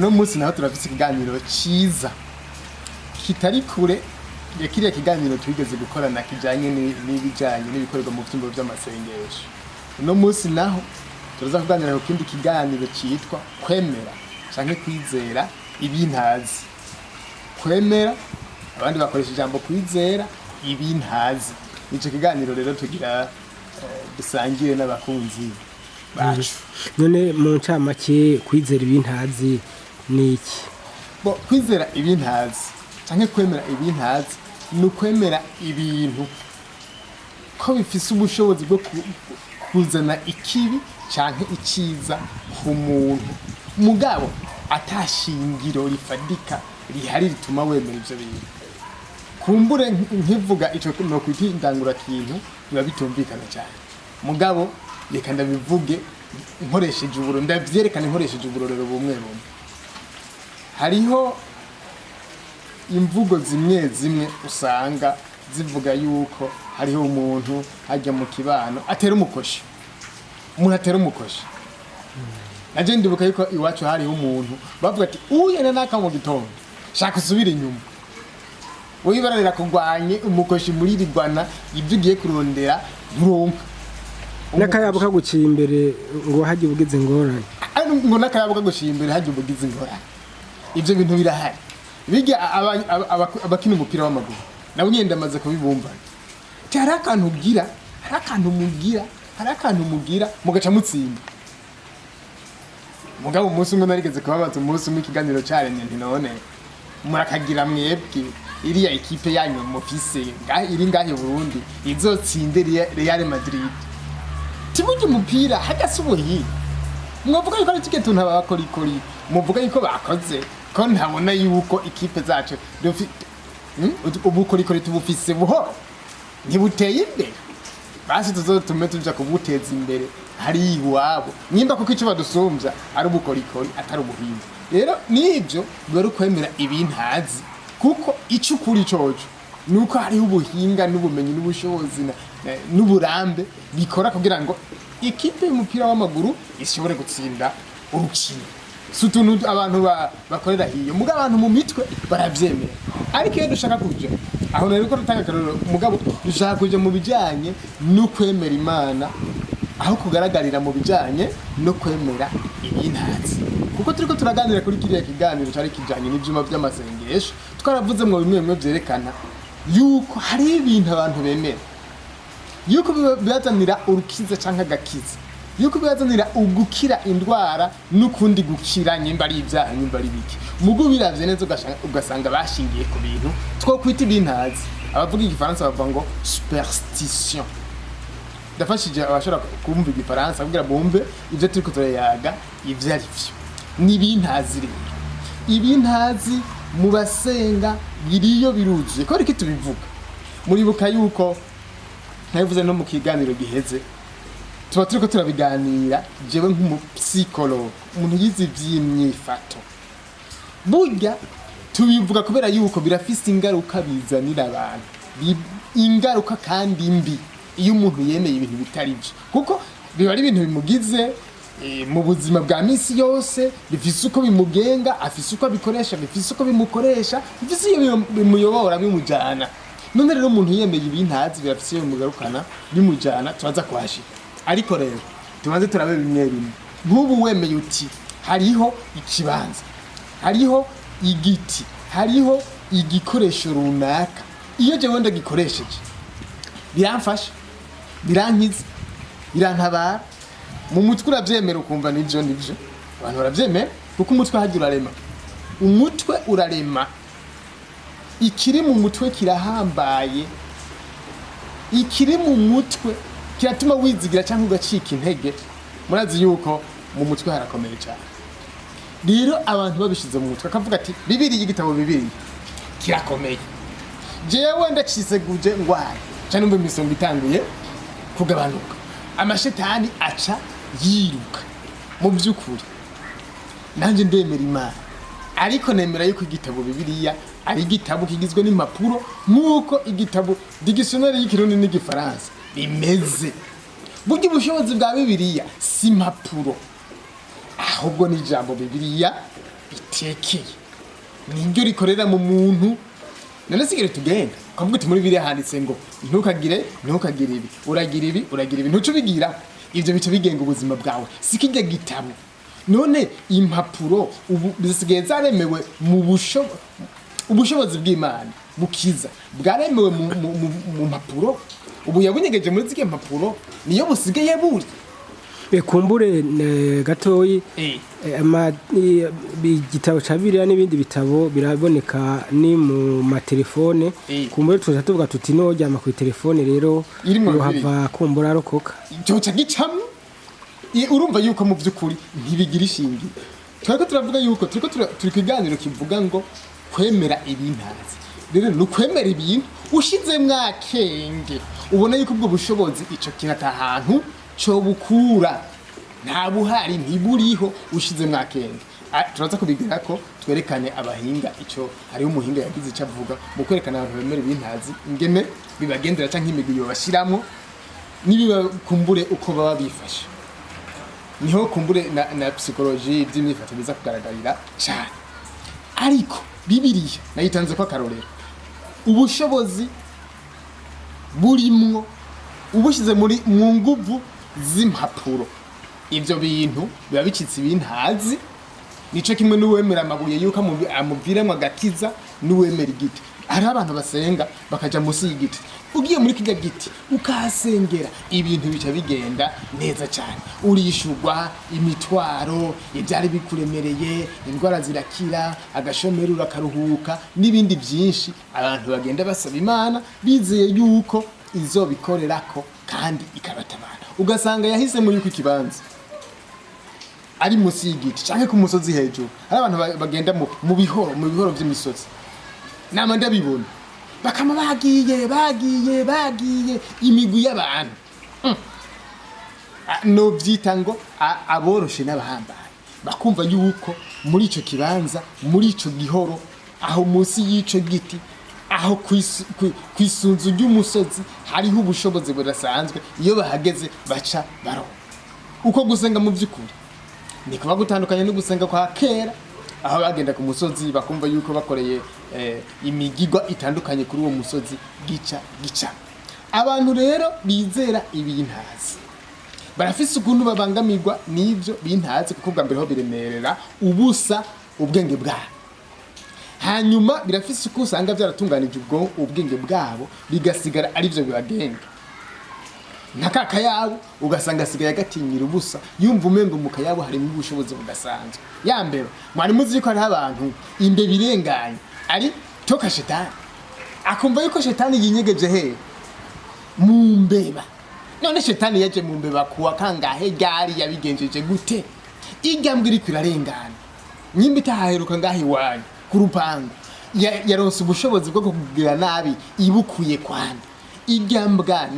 uno munsi naho turafise ikiganiro ciza kitari kure ya kiriya kiganiro twigeze gukorana kijanye n'ibijanye n'ibikorerwa mu vyumba vy'amasengesho. Uno munsi naho turaza kuganira ku kindi kiganiro citwa kwemera canke kwizera ibintazi. Kwemera abandi bakoresha ijambo kwizera ibintazi. Ico kiganiro rero tugira dusangire n'abakunzi bacu. None mu ncamake kwizera ibintazi ni iki? Bo kwizera ibintazi canke kwemera ibintazi ni ukwemera ibintu ko bifise ubushobozi bwo kuzana ikibi canke iciza ku muntu mugabo atashingiro rifadika rihari rituma wemera ivyo bintu. Kumbure nkivuga ico no kwitindangura kintu biba bitumvikana cyane mugabo reka ndabivuge nkoresheje uburo ndavyerekana nkoresheje uburorero bumwe bumwe. Hariho imvugo zimwe zimwe usanga zivuga yuko hariho umuntu hajya mu kibano atera umukoshi. Umuntu atera umukoshi. Naje ndibuka yuko iwacu hariho umuntu bavuga ati uyene naka mu gitondo shaka usubira inyuma. Wibararira kugwanye umukoshi muri rigwana ibyo ugiye kurondera nturonka. Nakayabo kaguciye imbere ngo haje ubugize ngorane. Ngo nakayabo kaguciye imbere haje ubugize ngorane. Ibyo bintu birahari. Biga abakina umupira w'amaguru nabo nyenda amaze kubibumva. Cyari akantu ugira, hari akantu mugira mugaca mutsinda. Mugabo umunsi umwe narigeze kubabaza umunsi umwe ikiganiro cyaremye nti none murakagira mwebwe iriya ekipe yanyu mufise iri ngahe Burundi izotsinde Real Madrid. Tibuge umupira hagase ubuhi. Mwavuga yuko ari tike tuntu abakorikori muvuga yuko bakoze ko ntabona yuko ikipe zacu ubukorikori tubufise buhoro ntibuteye imbere. Basi tuzotume tuja kubuteza imbere hari iwabo nimba kuko ico badusumbya ari ubukorikori atari ubuhinzi. Rero nivyo bari kwemera ibintazi kuko ico kuri coco nuko hariho ubuhinga n'ubumenyi n'ubushobozi n'uburambe bikora kugira ngo ikipe y'umupira w'amaguru ishobore gutsinda urukino. Sutuntu abantu bakorera hiyo mugabo abantu mu mitwe baravyemera. Ariko iyo dushaka kuja aho nari ko rutanga karoro mugabo dushaka kuja mu bijanye no kwemera Imana aho kugaragarira mu bijanye no kwemera ibintazi. Kuko turiko turaganira kuri kiriya kiganiro cyari kijanye n'ivyuma by'amasengesho twaravuze mu bimwe byerekana yuko hari ibintu abantu bemera yuko bizanira urukiza canke agakiza, yuko bizanira ugukira indwara n'ukundi gukira nyimba ari ibyaha nyimba ari biki. Mugo biravye neza ugasanga bashingiye ku bintu two kwita ibintazi. Abavuga igifaransa bavuga ngo superstition. Ndafashije abashora kumva igifaransa kugira bumve ivyo turiko turayaga ivyo ari vyo. Ni ibintazi rero. Ibintazi mu basenga biriyo biruzuye ko riki tubivuga. Muribuka yuko nabivuze no mu kiganiro giheze tuba turiko turabiganira jewe nk'umupsikologe umuntu yize ivy'imyifato. Burya tubivuga kubera yuko birafise ingaruka bizanira abantu. Ingaruka kandi mbi iyo umuntu yemeye ibintu bitari byo kuko biba ari ibintu bimugize mu buzima bwa misi yose bifise uko bimugenga afise uko abikoresha bifise uko bimukoresha bifise iyo bimuyobora bimujana. None rero umuntu yemeye ibintazi birafise iyo bimugarukana bimujana turaza kwashika. Ariko rero tubanze turabe bimwe bimwe. Nk'ubu wemeye uti hariho ikibanza, hariho igiti, hariho igikoresho runaka iyo je wenda gikoresheje biramfasha birankiza birantabara mu mutwe uravyemera ukumva nivyo abantu baravyemera kuko umutwe hagira urarema. Umutwe urarema ikiri mu mutwe kirahambaye. Ikiri mu mutwe kiratuma wizigira cyangwa ugacika intege. Murazi yuko mu mutwe harakomeye cyane. Rero abantu babishize mu mutwe akavuga ati Bibiliya igitabo Bibiliya kirakomeye. Jewe ndaciseguje ngwaye cyane mbe misonga itanguye kugabanuka. Amashetani aca yiruka mu byukuri. Nanje ndemera Imana. Ariko nemera yuko igitabo Bibiliya ari igitabo kigizwe n'impapuro nk'uko igitabo dictionnaire y'ikirundi n'igifaransa bimeze. Burya ubushobozi bwa Bibiliya si impapuro ahubwo ni ijambo Bibiliya ritekeye niryo rikorera mu muntu. None sigere tugenda kavuga uti muri biriya handitse ngo ntukagire ibi uragira ibi ntucubigira ivyo bice bigenga ubuzima bwawe sikijya gitabo. None impapuro ubu bisigaye zaremewe mu ubushobozi bw'Imana bukiza bwaremewe mu mpapuro ubu yabunyegeje muri zike mpapuro niyo busigaye buri kumbure gatoyi igitabo ca Bibiliya n'ibindi bitabo biraboneka ni mu matelefone kumbure tuza tuvuga tuti no ryama ku telefone rero yohava kumbura rokoka cyo gicamwe urumva yuko mu by'ukuri ntibigira ishingiro. Twako turavuga yuko turi kiganiro kivuga ngo kwemera ibintazi. Rero nukwemera ibintu ushize mwakenge ubona yuko ubwo bushobozi ico kinata ahantu cyo bukura nta buhari ntiburiho ushize mwakenge. Turaza kubigira ko twerekane abahinga ico hari umuhinga yagize ico avuga mu kwerekana abantu bemera ibintazi ingene bibagendera canke imigwi bashiramo nibiba kumbure uko baba bifashe. Niho kumbure na psychologie by'imyifato biza kugaragarira cyane. Ariko Bibiliya nayitanze ko akarorero ubushobozi burimwo ubushize muri mu nguvu z'impapuro. Ivyo bintu biba bicitse ibintazi nico kimwe n'uwemera amabuye yuko amuviremo agakiza n'uwemera igiti. Hari abantu basenga bakaja musi y'igiti ugiye muri kijya giti ukahasengera ibintu bica bigenda neza cyane urishurwa imitwaro ibyari bikuremereye indwara zirakira agashomero urakaruhuka n'ibindi byinshi abantu bagenda basaba Imana bizeye yuko izobikorerako kandi ikabatabara. Ugasanga yahise muri ku kibanza ari musi y'igiti canke ku musozi hejuru. Hari abantu bagenda mu bihoro by'imisozi nama ndabibona bakama bagiye imigwi y'abantu no byita ngo aboroshe n'abahambaye bakumva yuko muri ico kibanza muri ico gihoro aho musi y'ico giti aho kwisunzu ry'umusozi hariho ubushobozi budasanzwe iyo bahageze baca baro. Uko gusenga mu by'ukuri ni kuba gutandukanye no gusenga kwa kera aho bagenda ku musozi bakumva yuko bakoreye imigigwa itandukanye kuri uwo musozi gica. Abantu rero bizera ibintazi barafise ukuntu babangamirwa n'ivyo bintazi kuko bwa mbere ho biremerera ubusa ubwenge bwabo. Hanyuma birafise uko usanga byaratunganije ubwenge bwabo bigasigara ari byo bibagenga. Nakaka yabo ugasanga asigaye agatinyira ubusa yumva umengo mu kayabo hari ubushobozi budasanzwe. Yambere mwari muzi ko ari abantu imbe birenganye ari toka shetani akumva yuko shetani yinyegeje he mu mbeba. None shetani yaje mu mbeba kuwa kangahe gari yabigenjeje gute igambwe iri kwirarengana nyimba itahaheruka ngahi wanyu ku rupangu yaronse ubushobozi bwo kugira nabi ibukuye kwanda. Igambwa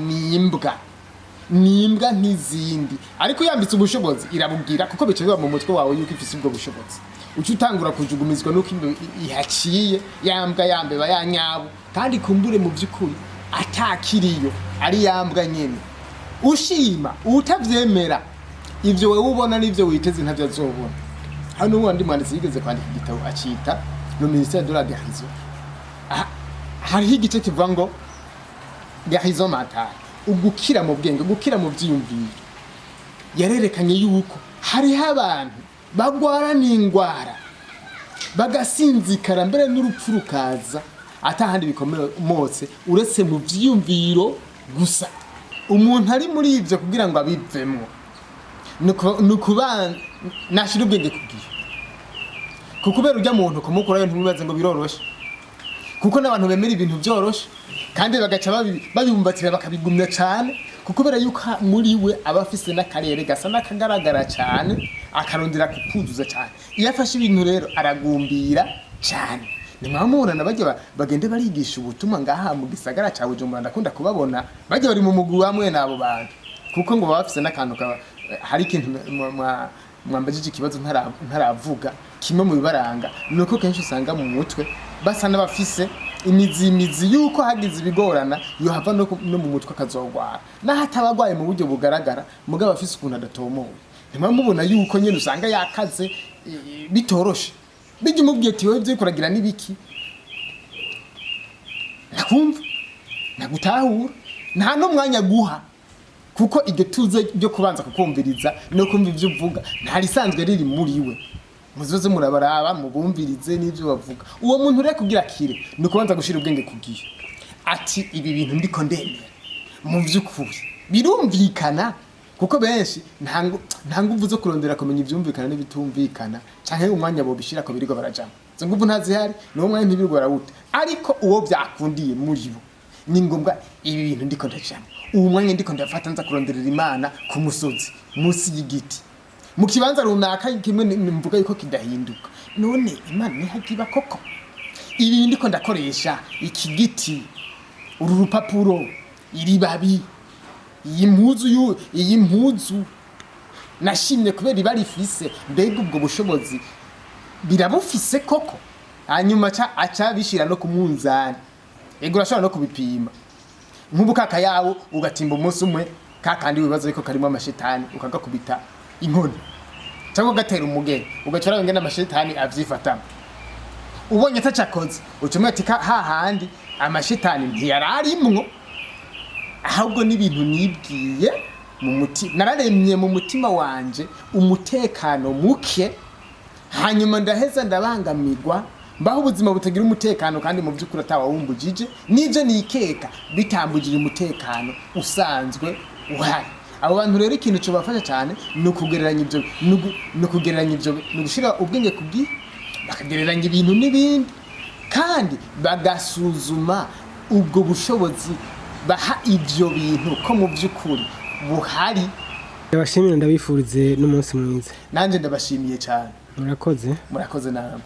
nimbwa ntizindi ariko yambitse ubushobozi irabubwira kuko bice biba mu mutwe wawe yuko ifise ubwo bushobozi ucu utangura kujugumizwa nuko ihaciye yambeba yanyabu kandi kumbure mu by'ukuri atakiriyo ari yambwa nyene. Ushima utavyemera ivyo wewe ubona n'ivyo witeze ntavyo azobona. Hano uwandi mwanditsi yigeze kwandika igitabo acita no ministère de la guérison. Hariho igice kivuga ngo guérison mentale ugukira mu bwenge gukira mu byiyumviro. Yarerekanye yuko hariho abantu bagwara n'ingwara bagasinzikara mbere n'urupfu rukaza atahandi bikomotse uretse mu byiyumviro gusa. Umuntu ari muri ivyo kugira ngo abivemo nukuba nashira ubwenge kugiye kukubera urya muntu kumukurayo ntimubaze ngo biroroshe kuko n'abantu bemera ibintu byoroshe kandi bagaca babimbatira bakabigumya cyane kukubera yuko muri we abafise n'akarere gasa n'akagaragara cyane akarondera kukuzuza cyane. Iyo afashe ibintu rero aragumbira cyane. Nimwamubona nabajye bagende barigisha ubutumwa ngaha mu gisagara cya Bujumbura ndakunda kubabona bajye bari mu mugwi wamwe nabo bantu kuko ngo bafise n'akantu hari ikintu mwambajije ikibazo ntaravuga kimwe mu bibaranga nuko kenshi usanga mu mutwe basa n'abafise imizi yuko hagize ibigorana yo hava no mu mutwe akazogwara n'ahatabagwaye mu buryo bugaragara mugabo afise ukuntu adatomowe. Nimwamubona yuko nyene usanga yakaze bitoroshe bijya umubwiye ati wowe ibyo kuragira n'ibiki nakumva nagutahura nta n'umwanya guha kuko iryo tuze ryo kubanza kukumviriza no kumva ibyo uvuga nta risanzwe riri muri we muzoze murabaraba mubumvirize n'ibyo bavuga uwo muntu rero kugira kire no kubanza gushira ubwenge kugiye ati ibi bintu ndiko ndemera mu by'ukuri birumvikana kuko benshi nta nguvu zo kurondera kumenya ibyumvikana n'ibitumvikana canke umwanya bo bishira ko birigo barajama zo nguvu ntazihari no umwanya ntibirgo barawuta ariko uwo byakundiye muri bo ni ngombwa ibi bintu ndiko ndajama ubu mwanya ndiko ndafata nza kuronderera Imana ku musozi musi y'igiti mu kibanza runaka kimwe mvuga yuko kidahinduka none Imana ni hagiba koko ibi ndiko ndakoresha iki giti uru rupapuro iri babi iyi mpuzu nashimye kubera ibari fise mbega ubwo bushobozi birabufise koko hanyuma aca bishira no kumunzani ego urashobora no kubipima nk'ubu kaka yawo ugatimba umunsi umwe kakandi wibaza yuko karimo amashetani ukagakubita inkoni cyangwa gatera umugeni ugacora ngene amashetani avyifatamo ubonye atacakoze ucumwe ati hahandi amashetani ntiyararimwo ahubwo n'ibintu nibwiye mu mutima nararemye mu mutima wanje umutekano muke hanyuma ndaheza ndabangamirwa mbaho ubuzima butagira umutekano kandi mu by'ukuri atawumbujije n'ivyo nikeka bitambugije umutekano usanzwe uhari abo bantu rero ikintu cyo bafasha cyane no kugereranya ibyo no kugereranya ibyo no gushira ubwenge kubwi bakagereranya ibintu n'ibindi kandi bagasuzuma ubwo bushobozi baha ivyo bintu ko mu by'ukuri buhari. Ndabashimira ndabifurize n'umunsi mwiza. Nanje ndabashimiye cyane. Murakoze namwe.